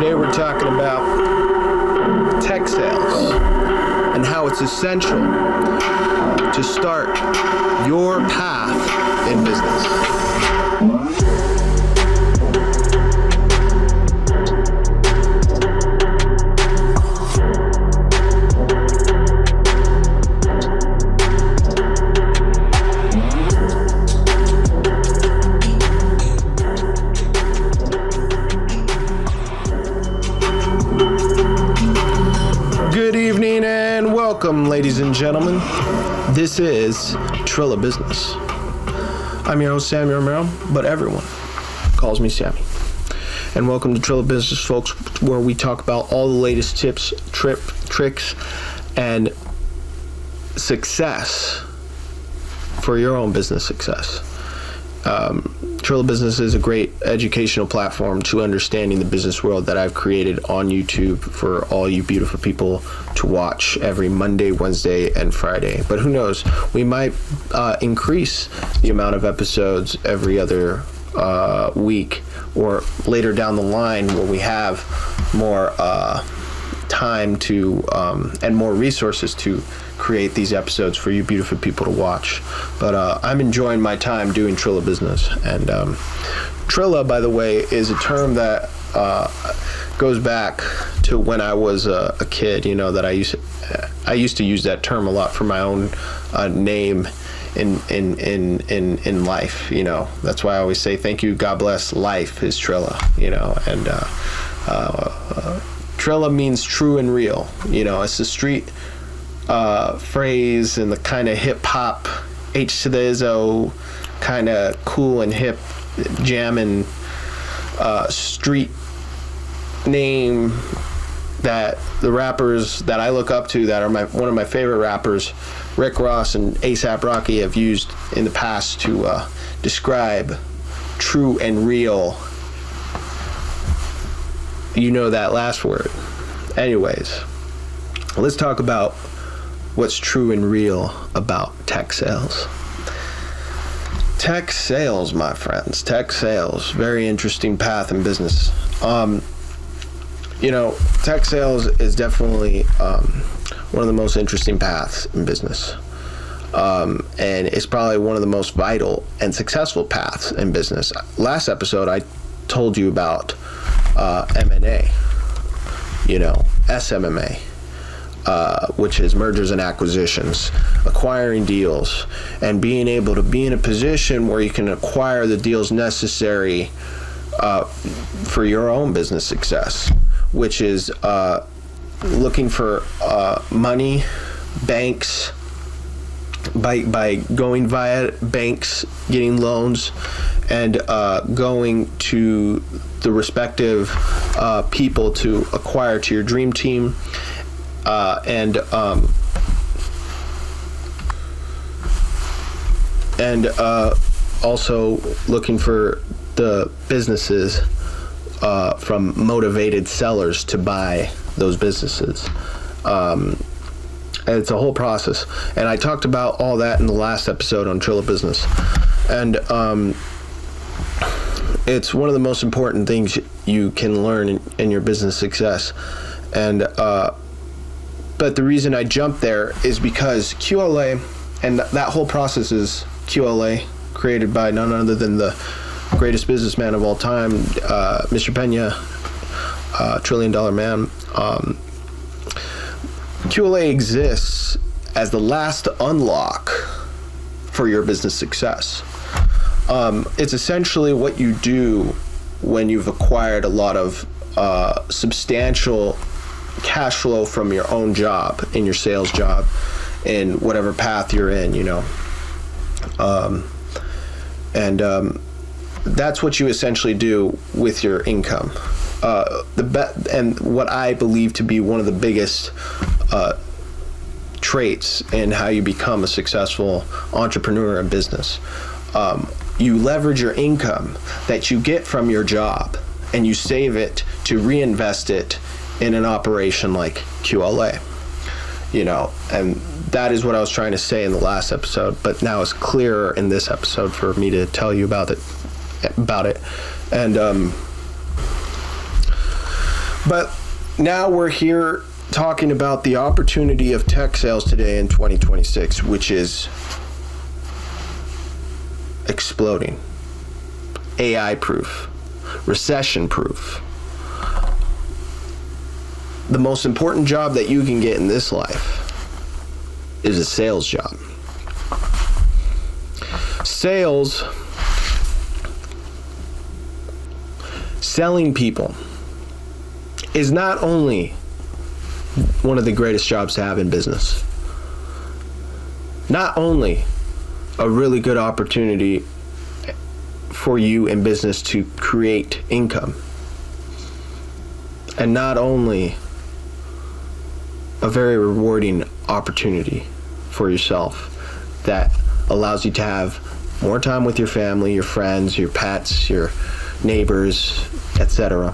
Today we're talking about tech sales and how it's essential to start your path in business. Good evening and welcome, ladies and gentlemen. This is Trilla Business. I'm your host, Samuel Romero, but everyone calls me Sammy. And welcome to Trilla Business, folks, where we talk about all the latest tips, tricks, and success for your own business success. Trilla Business is a great educational platform to understanding the business world that I've created on YouTube for all you beautiful people to watch every Monday, Wednesday, and Friday. But who knows? We might increase the amount of episodes every other week, or later down the line when we have more time to and more resources to create these episodes for you beautiful people to watch. But I'm enjoying my time doing Trilla Business. And Trilla, by the way, is a term that goes back to when I was a kid. You know, that I used to use that term a lot for my own name in life. You know, that's why I always say thank you, God bless, life is Trilla. You know, and Trilla means true and real. You know, it's the street phrase and the kind of hip hop H to the Izzo kind of cool and hip jamming street name that the rappers that I look up to, that are one of my favorite rappers, Rick Ross and A$AP Rocky, have used in the past to describe true and real. You know that last word. Anyways, let's talk about what's true and real about tech sales. Tech sales, my friends. Tech sales. Very interesting path in business. You know, tech sales is definitely one of the most interesting paths in business. And it's probably one of the most vital and successful paths in business. Last episode, I told you about M&A, you know, SMMA. Which is mergers and acquisitions, acquiring deals, and being able to be in a position where you can acquire the deals necessary for your own business success, which is looking for money, banks, by going via banks, getting loans, and going to the respective people to acquire to your dream team. And also looking for the businesses from motivated sellers to buy those businesses. And it's a whole process. And I talked about all that in the last episode on Trilla Business. And it's one of the most important things you can learn in your business success. And but the reason I jumped there is because QLA, and that whole process is QLA, created by none other than the greatest businessman of all time, Mr. Pena, $1 trillion man. QLA exists as the last unlock for your business success. It's essentially what you do when you've acquired a lot of substantial cash flow from your own job, in your sales job, in whatever path you're in, you know. That's what you essentially do with your income. And what I believe to be one of the biggest traits in how you become a successful entrepreneur in business. You leverage your income that you get from your job, and you save it to reinvest it in an operation like QLA, you know. And that is what I was trying to say in the last episode, but now it's clearer in this episode for me to tell you about it. And But now we're here talking about the opportunity of tech sales today in 2026, which is exploding. AI proof, recession proof. The most important job that you can get in this life is a sales job. Sales, selling people, is not only one of the greatest jobs to have in business, not only a really good opportunity for you in business to create income, and not only a very rewarding opportunity for yourself that allows you to have more time with your family, your friends, your pets, your neighbors, etc.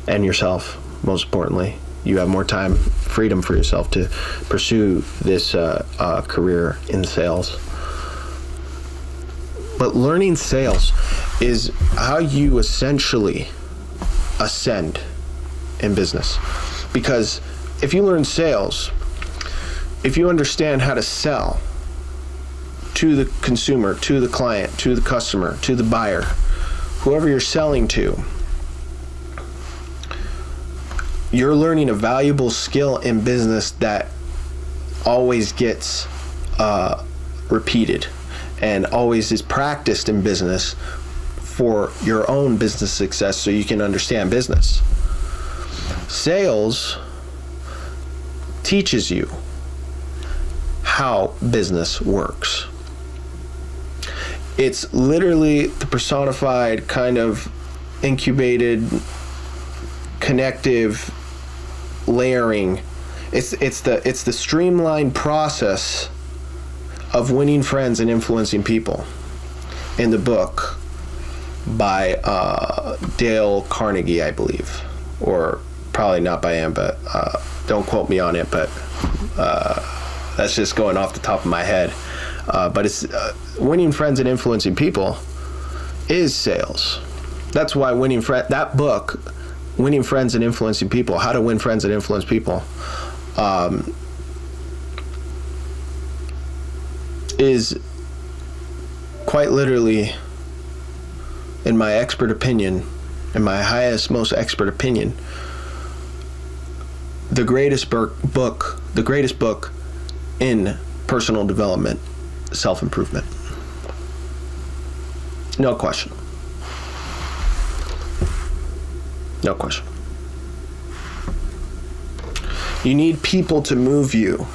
And yourself, most importantly. You have more time, freedom for yourself to pursue this career in sales. But learning sales is how you essentially ascend in business. Because if you learn sales, if you understand how to sell to the consumer, to the client, to the customer, to the buyer, whoever you're selling to, you're learning a valuable skill in business that always gets repeated and always is practiced in business for your own business success so you can understand business. Sales teaches you how business works. It's literally the personified kind of incubated, connective layering. It's the streamlined process of winning friends and influencing people in the book by Dale Carnegie, I believe, or probably not by him, but don't quote me on it, but that's just going off the top of my head. But it's winning friends and influencing people is sales. That's why that book, Winning Friends and Influencing People, How to Win Friends and Influence People, is quite literally, in my expert opinion, in my highest, most expert opinion, the greatest book in personal development, self-improvement. No question. No question. You need people to move you.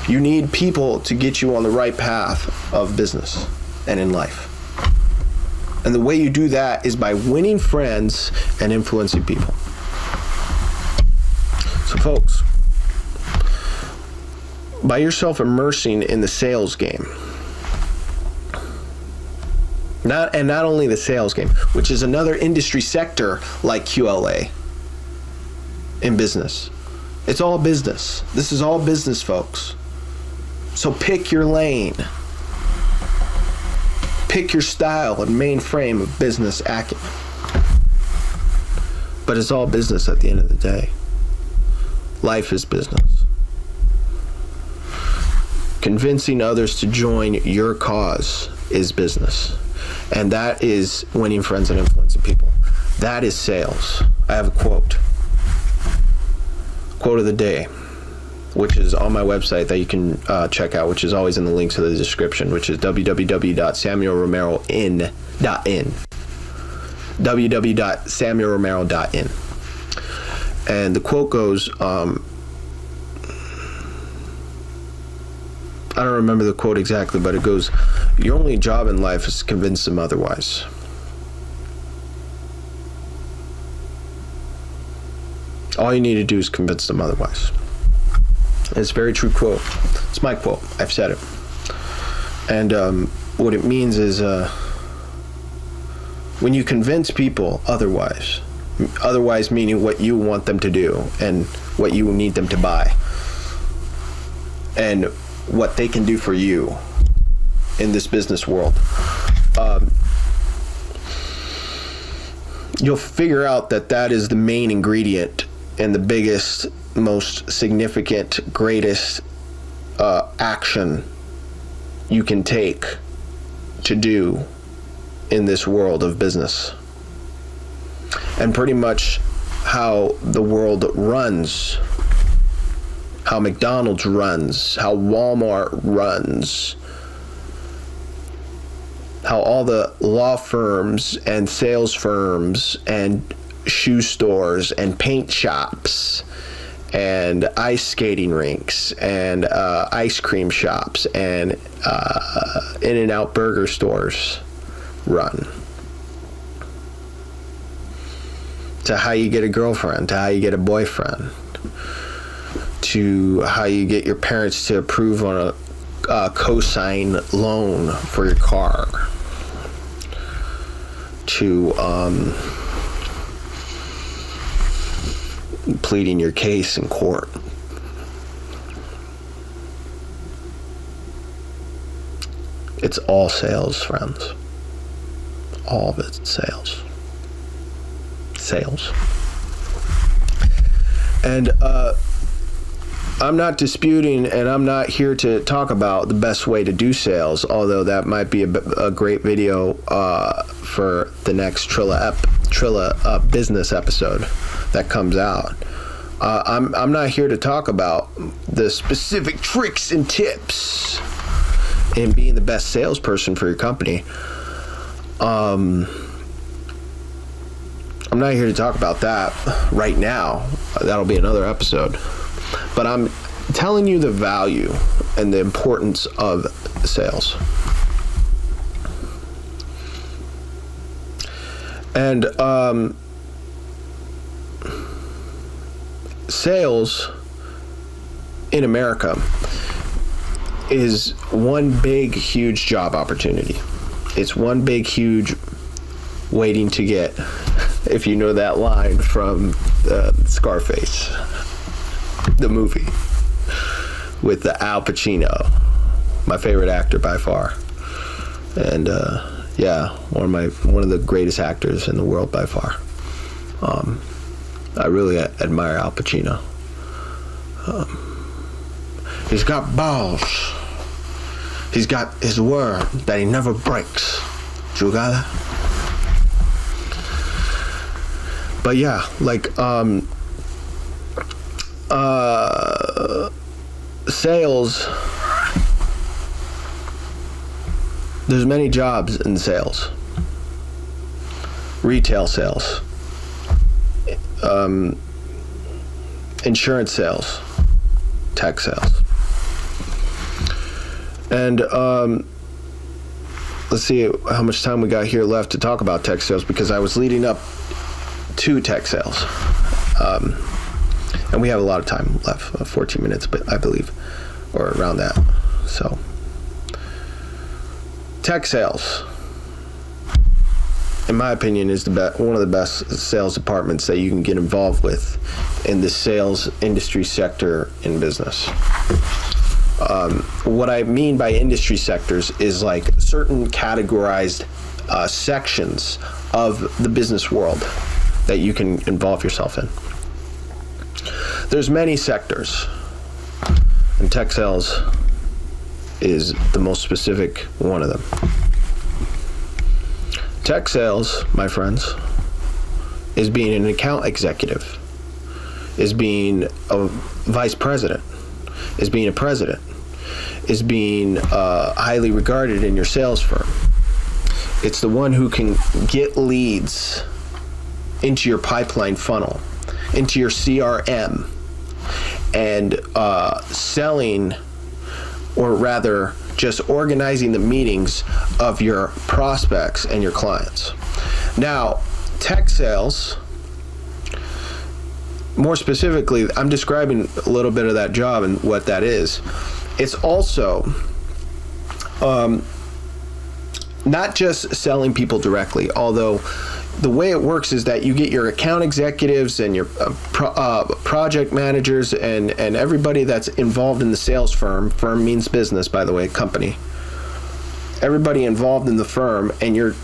You need people to get you on the right path of business and in life. And the way you do that is by winning friends and influencing people. So folks, by yourself immersing in the sales game, not only the sales game, which is another industry sector like QLA in business. It's all business. This is all business, folks. So pick your lane. Pick your style and mainframe of business acumen. But it's all business at the end of the day. Life is business. Convincing others to join your cause is business. And that is winning friends and influencing people. That is sales. I have a quote. Quote of the day, which is on my website that you can check out, which is always in the links of the description, which is www.samuelromero.in. www.samuelromero.in. And the quote goes, I don't remember the quote exactly, but it goes, your only job in life is to convince them otherwise. All you need to do is convince them otherwise. And it's a very true quote. It's my quote. I've said it. And what it means is when you convince people otherwise meaning what you want them to do and what you need them to buy and what they can do for you in this business world. you'll figure out that that is the main ingredient and the biggest, most significant, greatest action you can take to do in this world of business. And pretty much how the world runs, how McDonald's runs, how Walmart runs, how all the law firms and sales firms and shoe stores and paint shops and ice skating rinks and ice cream shops and In-N-Out burger stores run. To how you get a girlfriend, to how you get a boyfriend, to how you get your parents to approve on a cosign loan for your car, to pleading your case in court. It's all sales, friends. All of it's sales. And I'm not disputing, and I'm not here to talk about the best way to do sales, although that might be a great video for the next Trilla Business episode that comes out. I'm not here to talk about the specific tricks and tips in being the best salesperson for your company. I'm not here to talk about that right now. That'll be another episode. But I'm telling you the value and the importance of sales. And sales in America is one big, huge job opportunity. It's one big, huge waiting to get, if you know that line from Scarface, the movie with the Al Pacino, my favorite actor by far, and one of the greatest actors in the world by far. I really admire Al Pacino. He's got balls. He's got his word that he never breaks. You got that? But yeah, like sales, there's many jobs in sales. Retail sales, insurance sales, tech sales. And let's see how much time we got here left to talk about tech sales, because I was leading up to tech sales. And we have a lot of time left, 14 minutes, but I believe, or around that. So, tech sales, in my opinion, is one of the best sales departments that you can get involved with in the sales industry sector in business. What I mean by industry sectors is like certain categorized sections of the business world that you can involve yourself in. There's many sectors, and tech sales is the most specific one of them. Tech sales, my friends, is being an account executive, is being a vice president, is being a president, is being highly regarded in your sales firm. It's the one who can get leads into your pipeline funnel, into your CRM, and selling, or rather just organizing the meetings of your prospects and your clients. Now, tech sales, more specifically, I'm describing a little bit of that job and what that is. It's also not just selling people directly, although the way it works is that you get your account executives and your project managers and everybody that's involved in the sales firm. Firm means business, by the way, company. Everybody involved in the firm, and you're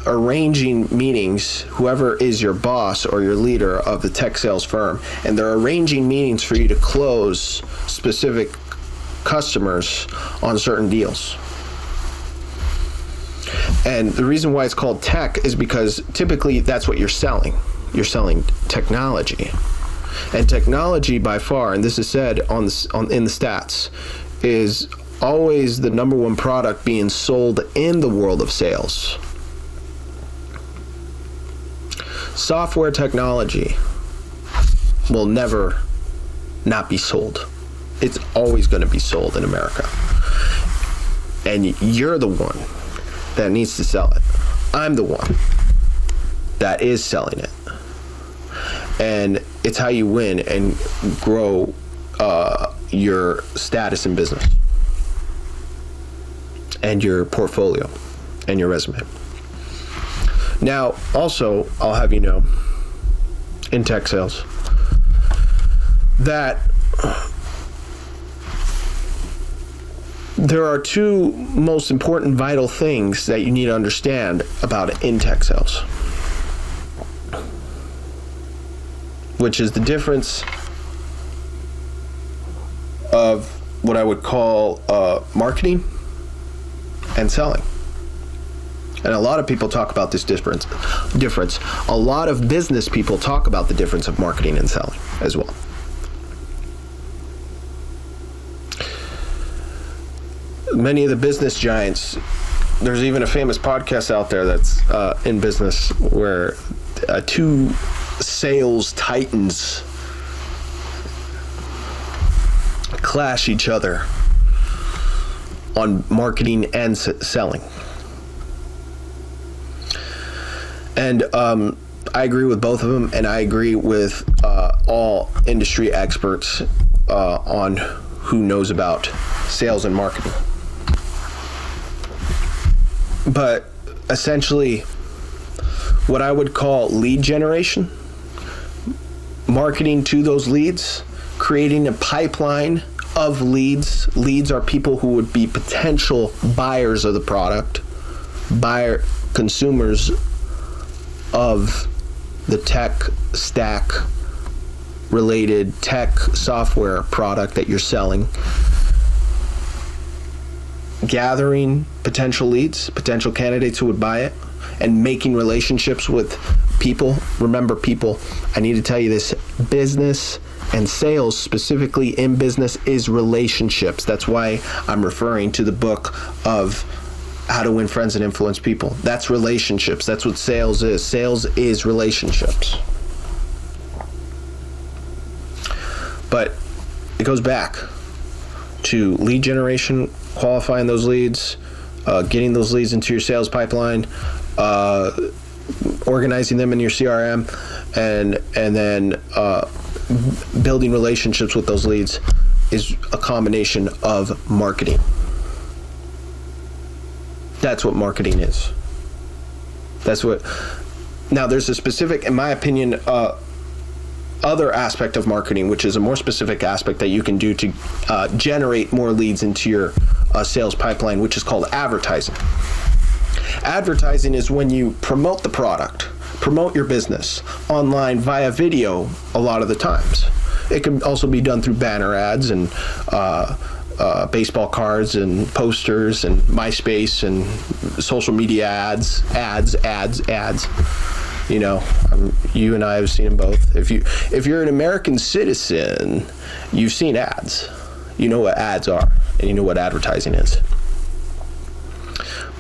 arranging meetings, whoever is your boss or your leader of the tech sales firm, and they're arranging meetings for you to close specific customers on certain deals. And the reason why it's called tech is because typically that's what you're selling. You're selling technology. And technology by far, and this is said in the stats, is always the number one product being sold in the world of sales. Software technology will never not be sold. It's always going to be sold in America. And you're the one that needs to sell it. I'm the one that is selling it. And it's how you win and grow your status in business and your portfolio and your resume. Now, also, I'll have you know, in tech sales, that there are two most important vital things that you need to understand about in tech sales, which is the difference of what I would call marketing and selling. And a lot of people talk about this difference. A lot of business people talk about the difference of marketing and selling as well. Many of the business giants, there's even a famous podcast out there that's in business where two sales titans clash each other on marketing and selling. And I agree with both of them, and I agree with all industry experts on who knows about sales and marketing. But essentially, what I would call lead generation, marketing to those leads, creating a pipeline of leads. Leads are people who would be potential buyers of the product, consumers of the tech stack related tech software product that you're selling. Gathering potential leads, potential candidates who would buy it, and making relationships with people. Remember, people, I need to tell you this, business and sales, specifically in business, is relationships. That's why I'm referring to the book of How to Win Friends and Influence People. That's relationships. That's what sales is. Sales is relationships. But it goes back to lead generation, qualifying those leads, getting those leads into your sales pipeline, organizing them in your CRM, and then building relationships with those leads is a combination of marketing. That's what marketing is. Now there's a specific, in my opinion, other aspect of marketing, which is a more specific aspect that you can do to generate more leads into your sales pipeline, which is called advertising. Advertising is when you promote the product, promote your business online via video a lot of the times. It can also be done through banner ads and baseball cards and posters and MySpace and social media ads. You know, you and I have seen them both. If you're an American citizen, you've seen ads. You know what ads are, and you know what advertising is.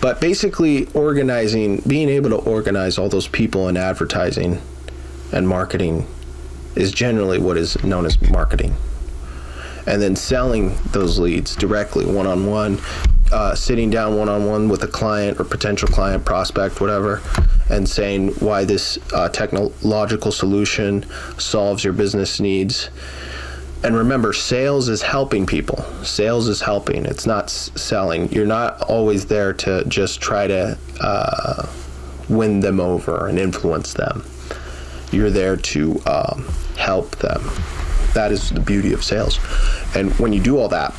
But basically, being able to organize all those people in advertising and marketing is generally what is known as marketing. And then selling those leads directly, one-on-one, sitting down one-on-one with a client or potential client, prospect, whatever, and saying why this technological solution solves your business needs. And remember, sales is helping people. Sales is helping. It's not selling. You're not always there to just try to win them over and influence them. You're there to help them. That is the beauty of sales. And when you do all that,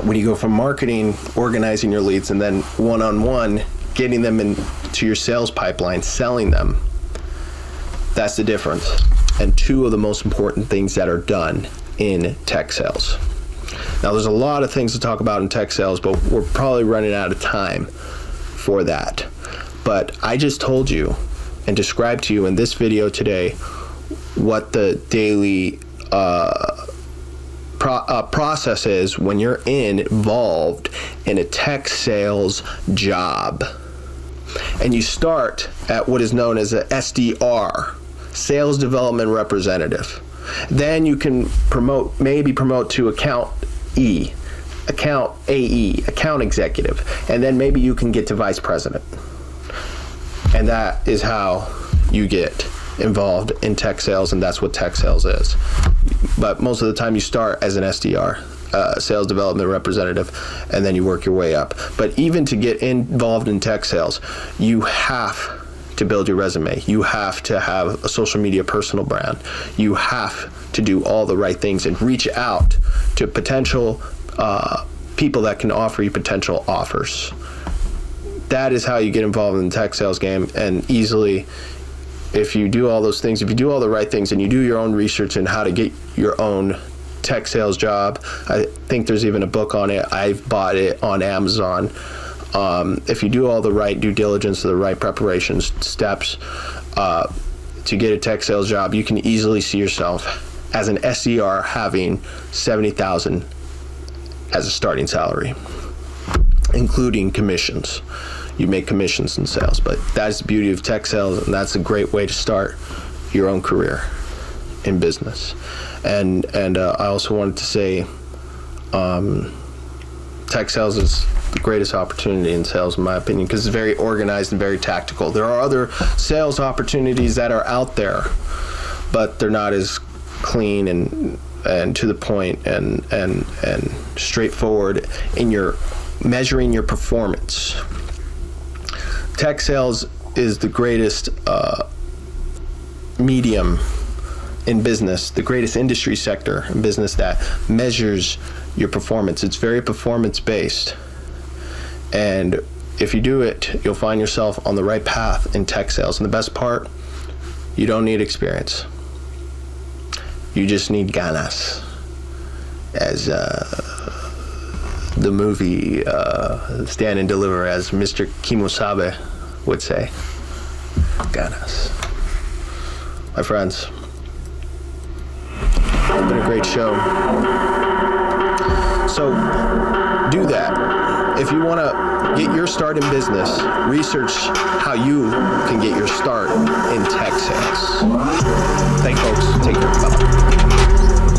when you go from marketing, organizing your leads, and then one-on-one, getting them into into your sales pipeline, selling them. That's the difference. And two of the most important things that are done in tech sales. Now, there's a lot of things to talk about in tech sales, but we're probably running out of time for that. But I just told you and described to you in this video today what the daily process is when you're involved in a tech sales job. And you start at what is known as a SDR, Sales Development Representative. Then you can maybe promote to account E, account AE, account executive, and then maybe you can get to vice president. And that is how you get involved in tech sales, and that's what tech sales is. But most of the time you start as an SDR, sales development representative, and then you work your way up. But even to get involved in tech sales, you have to build your resume. You have to have a social media personal brand. You have to do all the right things and reach out to potential people that can offer you potential offers. That is how you get involved in the tech sales game. And easily, if you do all those things, if you do all the right things and you do your own research on how to get your own tech sales job, I think there's even a book on it. I've bought it on Amazon. If you do all the right due diligence, the right preparations, steps to get a tech sales job, you can easily see yourself as an SDR having $70,000 as a starting salary, including commissions. You make commissions in sales, but that's the beauty of tech sales, and that's a great way to start your own career in business. And I also wanted to say, tech sales is the greatest opportunity in sales, in my opinion, because it's very organized and very tactical. There are other sales opportunities that are out there, but they're not as clean and to the point and straightforward in your measuring your performance. Tech sales is the greatest medium in business, the greatest industry sector in business that measures your performance. It's very performance-based. And if you do it, you'll find yourself on the right path in tech sales. And the best part, you don't need experience. You just need ganas, as the movie Stand and Deliver, as Mr. Kimosabe would say. Ganas. My friends, it's been a great show. So do that. If you want to get your start in business, research how you can get your start in tech sales. Thanks, folks. Take care. Bye-bye.